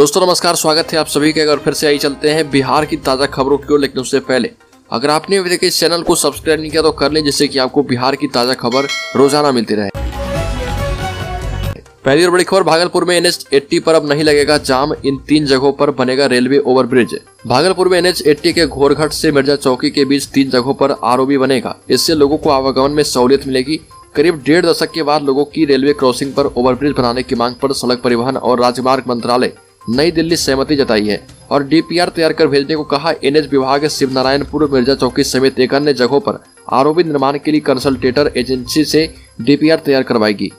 दोस्तों नमस्कार, स्वागत है आप सभी के। अगर फिर से आई चलते हैं बिहार की ताज़ा खबरों की ओर, लेकिन उससे पहले अगर आपने अभी तक इस चैनल को सब्सक्राइब नहीं किया तो कर लें, जिससे कि आपको बिहार की ताज़ा खबर रोजाना मिलती रहे। पहली और बड़ी खबर, भागलपुर में NH80 पर अब नहीं लगेगा जाम, इन 3 जगहों पर बनेगा रेलवे ओवरब्रिज। भागलपुर में NH80 के घोरघट से मिर्जा चौकी के बीच 3 जगहों पर ROB बनेगा। इससे लोगों को आवागमन में सहूलियत मिलेगी। करीब 1.5 दशक के बाद लोगों की रेलवे क्रॉसिंग पर ओवरब्रिज बनाने की मांग पर सड़क परिवहन और राजमार्ग मंत्रालय नई दिल्ली सहमति जताई है और DPR तैयार कर भेजने को कहा। NH विभाग शिवनारायणपुर, मिर्जा चौकी समेत एक अन्य जगहों पर ROB निर्माण के लिए कंसल्टेटर एजेंसी से DPR तैयार करवाएगी।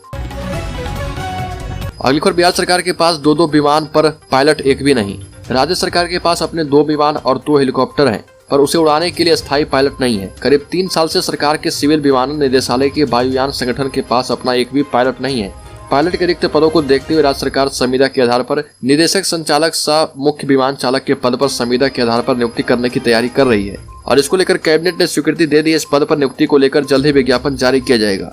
अगली खबर, बिहार सरकार के पास 2 विमान पर पायलट एक भी नहीं। राज्य सरकार के पास अपने 2 विमान और 2 हेलीकॉप्टर हैं, पर उसे उड़ाने के लिए स्थायी पायलट नहीं है। करीब 3 साल से सरकार के सिविल विमानन निदेशालय के वायुयान संगठन के पास अपना एक भी पायलट नहीं है। पायलट के रिक्त पदों को देखते हुए राज्य सरकार संविदा के आधार पर निदेशक संचालक सह मुख्य विमान चालक के पद पर संविदा के आधार पर नियुक्ति करने की तैयारी कर रही है और इसको लेकर कैबिनेट ने स्वीकृति दे दी। इस पद पर नियुक्ति को लेकर जल्द ही विज्ञापन जारी किया जाएगा।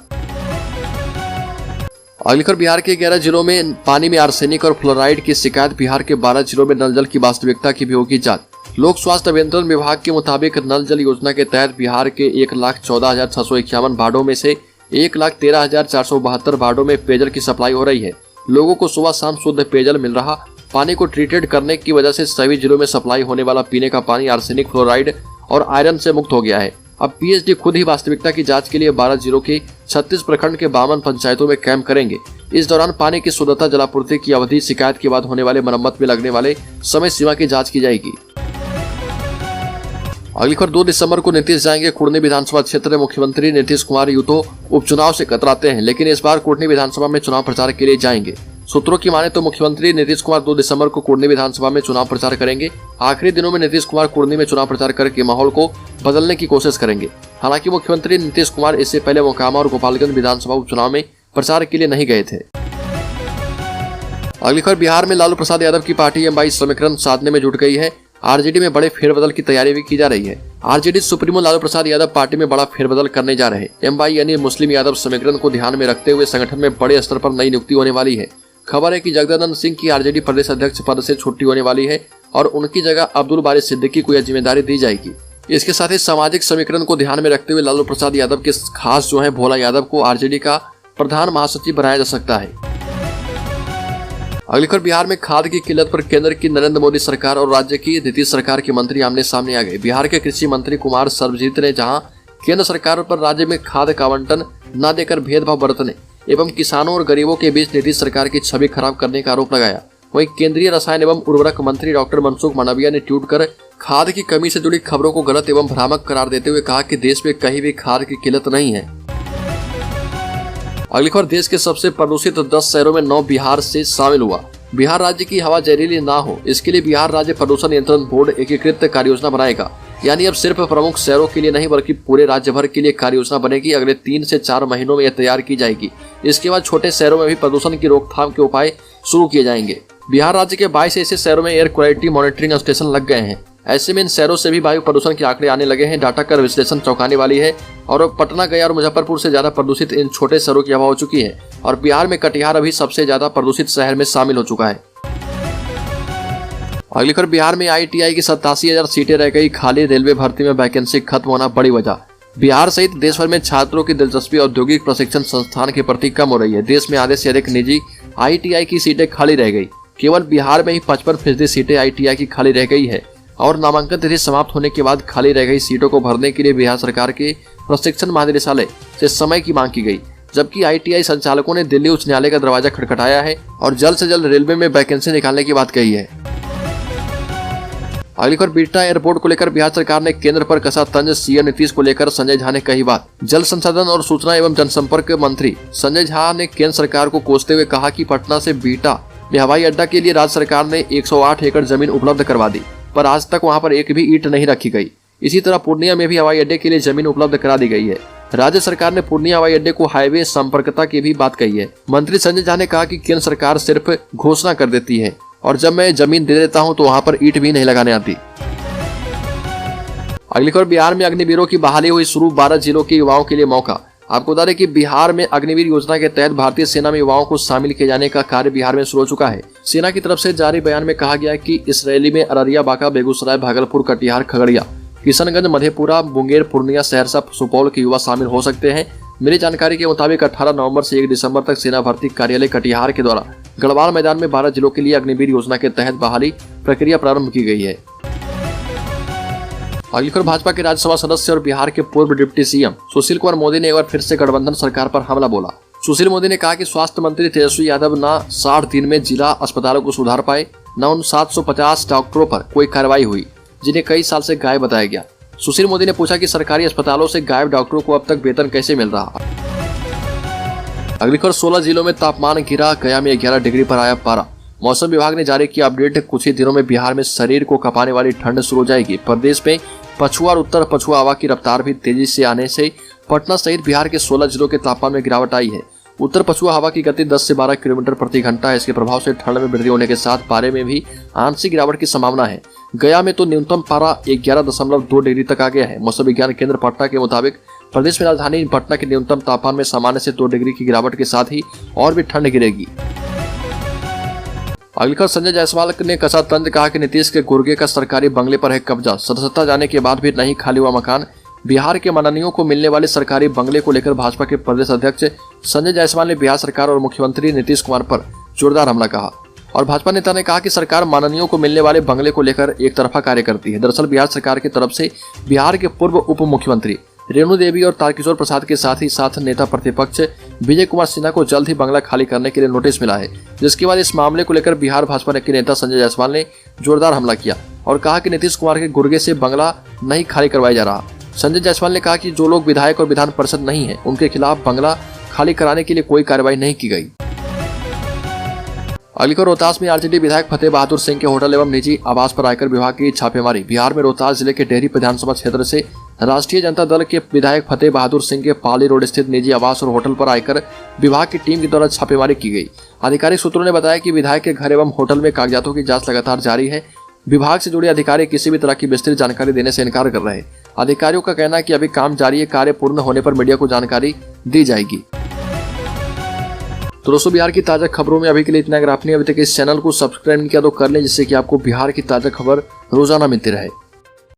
अगली खबर, बिहार के 11 जिलों में पानी में आर्सेनिक और फ्लोराइड की शिकायत। बिहार के 12 जिलों में नल जल की वास्तविकता की भी होगी जांच। लोक स्वास्थ्य अभियंत्रण विभाग के मुताबिक नल जल योजना के तहत बिहार के 1,14,651 वार्डों में से 1,13,472 वार्डों में पेयजल की सप्लाई हो रही है। लोगों को सुबह शाम शुद्ध पेयजल मिल रहा। पानी को ट्रीटेड करने की वजह से सभी जिलों में सप्लाई होने वाला पीने का पानी आर्सेनिक, फ्लोराइड और आयरन से मुक्त हो गया है। अब PhD खुद ही वास्तविकता की जांच के लिए 12 जिलों के 36 प्रखंड के 52 पंचायतों में कैंप करेंगे। इस दौरान पानी की शुद्धता, जलापूर्ति की अवधि, शिकायत के बाद होने वाले मरम्मत में लगने वाले समय सीमा की जांच की जाएगी। अगली खबर, 2 दिसंबर को नीतीश जाएंगे कुढ़नी विधानसभा क्षेत्र में। मुख्यमंत्री नीतीश कुमार यूं तो उपचुनाव से कतराते हैं, लेकिन इस बार कुढ़नी विधानसभा में चुनाव प्रचार के लिए जाएंगे। सूत्रों की माने तो मुख्यमंत्री नीतीश कुमार 2 दिसंबर को कुढ़नी विधानसभा में चुनाव प्रचार करेंगे। आखिरी दिनों में नीतीश कुमार कुढ़नी में चुनाव प्रचार करके माहौल को बदलने की कोशिश करेंगे। हालांकि मुख्यमंत्री नीतीश कुमार इससे पहले मोकामा और गोपालगंज विधानसभा उपचुनाव में प्रचार के लिए नहीं गए थे। अगली खबर, बिहार में लालू प्रसाद यादव की पार्टी MY समीकरण साधने में जुट गई है। RJD में बड़े फेरबदल की तैयारी भी की जा रही है। RJD supremo Lalu Prasad Yadav party में बड़ा फेरबदल करने जा रहे हैं। MY यानी मुस्लिम यादव समीकरण को ध्यान में रखते हुए संगठन में बड़े स्तर पर नई नियुक्ति होने वाली है। खबर है कि जगदानंद सिंह की RJD प्रदेश अध्यक्ष पद से छुट्टी होने वाली है और उनकी जगह अब्दुल बारी सिद्दीकी को यह जिम्मेदारी दी जाएगी। इसके साथ ही सामाजिक समीकरण को ध्यान में रखते हुए लालू प्रसाद यादव के खास जो है भोला यादव को RJD का प्रधान महासचिव बनाया जा सकता है। अगली खबर, बिहार में खाद की किल्लत पर केंद्र की नरेंद्र मोदी सरकार और राज्य की नीतीश सरकार के मंत्री आमने सामने आ गए। बिहार के कृषि मंत्री कुमार सर्वजीत ने जहां केंद्र सरकार पर राज्य में खाद का आवंटन न देकर भेदभाव बरतने एवं किसानों और गरीबों के बीच नीतीश सरकार की छवि खराब करने का आरोप लगाया, वहीं केंद्रीय रसायन एवं उर्वरक मंत्री डॉक्टर मनसुख मांडविया ने ट्वीट कर खाद की कमी से जुड़ी खबरों को गलत एवं भ्रामक करार देते हुए कहा कि देश में कहीं भी खाद की किल्लत नहीं है। अगली खबर, देश के सबसे प्रदूषित 10 शहरों में 9 बिहार से शामिल हुआ। बिहार राज्य की हवा जहरीली ना हो, इसके लिए बिहार राज्य प्रदूषण नियंत्रण बोर्ड एकीकृत कार्ययोजना बनाएगा। यानी अब सिर्फ प्रमुख शहरों के लिए नहीं बल्कि पूरे राज्य भर के लिए कार्ययोजना बनेगी। अगले 3 से 4 महीनों में यह तैयार की जाएगी। इसके बाद छोटे शहरों में भी प्रदूषण की रोकथाम के उपाय शुरू किए जाएंगे। बिहार राज्य के 22 ऐसे शहरों में एयर क्वालिटी मॉनिटरिंग स्टेशन लग गए हैं। ऐसे में इन शहरों से भी वायु प्रदूषण के आंकड़े आने लगे हैं। डाटा का विश्लेषण चौंकाने वाली है और पटना, गया और मुजफ्फरपुर से ज्यादा प्रदूषित इन छोटे शहरों की हवा हो चुकी है और बिहार में कटिहार अभी सबसे ज्यादा प्रदूषित शहर में शामिल हो चुका है। अगली खबर, बिहार में ITI की 87,000 सीटें रह गई खाली। रेलवे भर्ती में वैकेंसी खत्म होना बड़ी वजह। बिहार सहित देश भर में छात्रों की दिलचस्पी औद्योगिक प्रशिक्षण संस्थान के प्रति कम हो रही है। देश में आधे से अधिक निजी ITI की सीटें खाली रह गई। केवल बिहार में ही 55% सीटें ITI की खाली रह गई है और नामांकन तिथि समाप्त होने के बाद खाली रह गई सीटों को भरने के लिए बिहार सरकार के प्रशिक्षण महानिदेशालय से समय की मांग की गई। जबकि ITI संचालकों ने दिल्ली उच्च न्यायालय का दरवाजा खटखटाया है और जल्द से जल्द रेलवे में वैकेंसी निकालने की बात कही है। अगली खबर, बिहटा एयरपोर्ट को लेकर बिहार सरकार ने केंद्र पर कसा तंज। CM नीतीश को लेकर संजय झा ने कही बात। जल संसाधन और सूचना एवं जनसंपर्क मंत्री संजय झा ने केंद्र सरकार को कोसते हुए कहा कि पटना से बिहटा में हवाई अड्डा के लिए राज्य सरकार ने 108 एकड़ जमीन उपलब्ध करवा दी, पर आज तक वहां पर एक भी ईंट नहीं रखी गई। इसी तरह पूर्णिया में भी हवाई अड्डे के लिए जमीन उपलब्ध करा दी गई है। राज्य सरकार ने पूर्णिया हवाई अड्डे को हाईवे संपर्कता की भी बात कही है। मंत्री संजय झा ने कहा कि केंद्र सरकार सिर्फ घोषणा कर देती है और जब मैं जमीन दे देता हूं तो वहां पर ईंट भी नहीं लगाने आती। अगली खबर, बिहार में अग्निवीरों की बहाली हुई शुरू। 12 जिलों के युवाओं के लिए मौका। आपको बता दें कि बिहार में अग्निवीर योजना के तहत भारतीय सेना में युवाओं को शामिल किए जाने का कार्य बिहार में शुरू हो चुका है। सेना की तरफ से जारी बयान में कहा गया है कि इस रैली में अररिया, बांका, बेगूसराय, भागलपुर, कटिहार, खगड़िया, किशनगंज, मधेपुरा, मुंगेर, पूर्णिया, सहरसा, सुपौल के युवा शामिल हो सकते हैं। मिली जानकारी के मुताबिक 18 नवंबर से 1 दिसंबर तक सेना भर्ती कार्यालय कटिहार के द्वारा गढ़वाल मैदान में 12 जिलों के लिए अग्निवीर योजना के तहत बहाली प्रक्रिया प्रारंभ की गई है। अगली खबर, भाजपा के राज्यसभा सदस्य और बिहार के पूर्व डिप्टी सीएम सुशील कुमार मोदी ने एक बार फिर से गठबंधन सरकार पर हमला बोला। सुशील मोदी ने कहा कि स्वास्थ्य मंत्री तेजस्वी यादव न 60 दिन में जिला अस्पतालों को सुधार पाए, न उन 750 डॉक्टरों पर कोई कार्रवाई हुई जिन्हें कई साल से गायब बताया गया। सुशील मोदी ने पूछा कि सरकारी अस्पतालों से गायब डॉक्टरों को अब तक वेतन कैसे मिल रहा। अगली खबर, 16 जिलों में तापमान गिरा, गया में 11 डिग्री पर आया पारा। मौसम विभाग ने जारी किया अपडेट, कुछ ही दिनों में बिहार में शरीर को कपाने वाली ठंड शुरू हो जाएगी। प्रदेश में पछुआ और उत्तर पछुआ हवा की रफ्तार भी तेजी से आने से पटना सहित बिहार के 16 जिलों के तापमान में गिरावट आई है। उत्तर पछुआ हवा की गति 10 से 12 किलोमीटर प्रति घंटा है। इसके प्रभाव से ठंड में वृद्धि होने के साथ पारे में भी आंशिक गिरावट की संभावना है। गया में तो न्यूनतम पारा 11.2 डिग्री तक आ गया है। मौसम विज्ञान केंद्र पटना के मुताबिक प्रदेश में राजधानी पटना के न्यूनतम तापमान में सामान्य से 2 डिग्री की गिरावट के साथ ही और भी ठंड गिरेगी। अगली खबर, संजय जायसवाल ने कसा तंज, कहा कि नीतीश के गुर्गे का सरकारी बंगले पर है कब्जा। सदस्यता जाने के बाद भी नहीं खाली हुआ मकान। बिहार के मननियों को मिलने वाले सरकारी बंगले को लेकर भाजपा के प्रदेश अध्यक्ष संजय जायसवाल ने बिहार सरकार और मुख्यमंत्री नीतीश कुमार पर जोरदार हमला कहा। और भाजपा नेता ने कहा कि सरकार माननीयों को मिलने वाले बंगले को लेकर एक तरफा कार्य करती है। दरअसल बिहार सरकार की तरफ से बिहार के पूर्व उप मुख्यमंत्री रेणु देवी और तारकिशोर प्रसाद के साथ ही साथ नेता प्रतिपक्ष विजय कुमार सिन्हा को जल्द ही बंगला खाली करने के लिए नोटिस मिला है, जिसके बाद इस मामले को लेकर बिहार भाजपा के नेता संजय जायसवाल ने जोरदार हमला किया और कहा कि नीतीश कुमार के गुर्गे से बंगला नहीं खाली करवाया जा रहा। संजय जायसवाल ने कहा कि जो लोग विधायक और विधान परिषद नहीं है उनके खिलाफ बंगला खाली कराने के लिए कोई कार्रवाई नहीं की गई। अगली खबर, रोहतास में आरजेडी विधायक फतेह बहादुर सिंह के होटल एवं निजी आवास पर आयकर विभाग की छापेमारी। बिहार में रोहतास जिले के डेहरी विधानसभा क्षेत्र से राष्ट्रीय जनता दल के विधायक फतेह बहादुर सिंह के पाली रोड स्थित निजी आवास और होटल पर आयकर विभाग की टीम के द्वारा छापेमारी की गई। आधिकारिक सूत्रों ने बताया कि विधायक के घर एवं होटल में कागजातों की जाँच लगातार जारी है। विभाग से जुड़े अधिकारी किसी भी तरह की विस्तृत जानकारी देने से इनकार कर रहे हैं। अधिकारियों का कहना है कि अभी काम जारी है, कार्य पूर्ण होने पर मीडिया को जानकारी दी जाएगी। तो दोस्तों, बिहार की ताजा खबरों में अभी के लिए इतना। अगर आपने अभी तक इस चैनल को सब्सक्राइब नहीं किया तो कर लें, जिससे कि आपको बिहार की ताजा खबर रोजाना मिलती रहे।